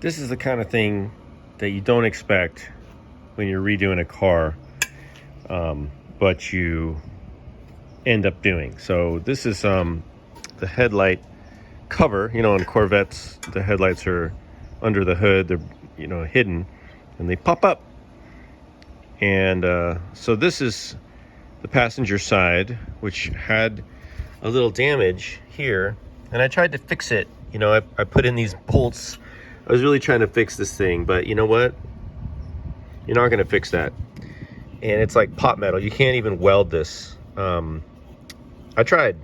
This is the kind of thing that you don't expect when you're redoing a car, but you end up doing. So this is the headlight cover. You know, in Corvettes, the headlights are under the hood. They're, you know, hidden, and they pop up. And so this is the passenger side, which had a little damage here, and I tried to fix it. You know, I put in these bolts. I was really trying to fix this thing, but you know what? You're not gonna fix that. And it's like pot metal. You can't even weld this. I tried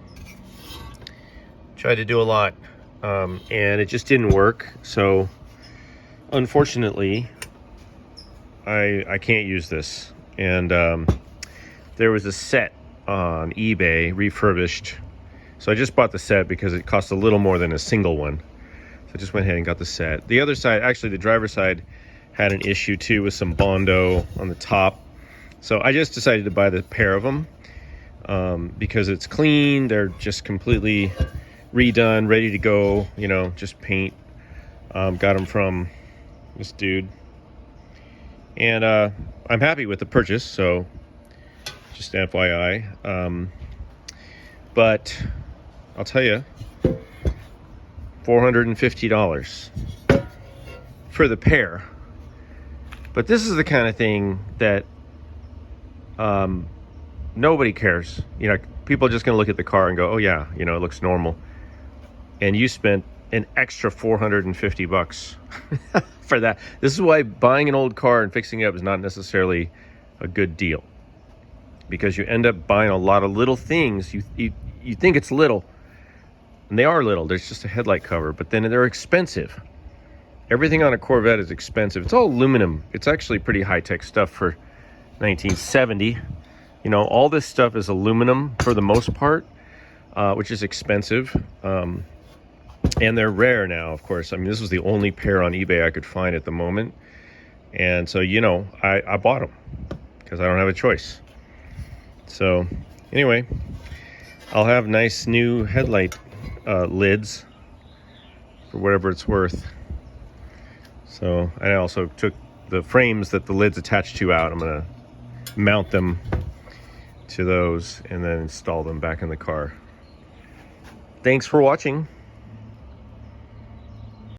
to do a lot, and it just didn't work. So unfortunately, I can't use this. And there was a set on eBay, refurbished. So I just bought the set because it cost a little more than a single one. So I just went ahead and got the set. The other side, actually the driver's side, had an issue too with some Bondo on the top. So I just decided to buy the pair of them because it's clean. They're just completely redone, ready to go, you know, just paint. Got them from this dude. And I'm happy with the purchase, so just FYI. But I'll tell you, $450 for the pair. But this is the kind of thing that nobody cares. You know, people are just going to look at the car and go, oh yeah, you know, it looks normal. And you spent an extra $450 for that. This is why buying an old car and fixing it up is not necessarily a good deal, because you end up buying a lot of little things. You think it's little, and they are little. There's just a headlight cover, but then they're expensive. Everything on a Corvette is expensive. It's all aluminum. It's actually pretty high-tech stuff for 1970. You know, all this stuff is aluminum for the most part, which is expensive. And they're rare now, of course. I mean, this was the only pair on eBay I could find at the moment. And so, you know, I bought them because I don't have a choice. So anyway, I'll have nice new headlight lids for whatever it's worth. So I also took the frames that the lids attach to out. I'm gonna mount them to those and then install them back in the car. Thanks for watching.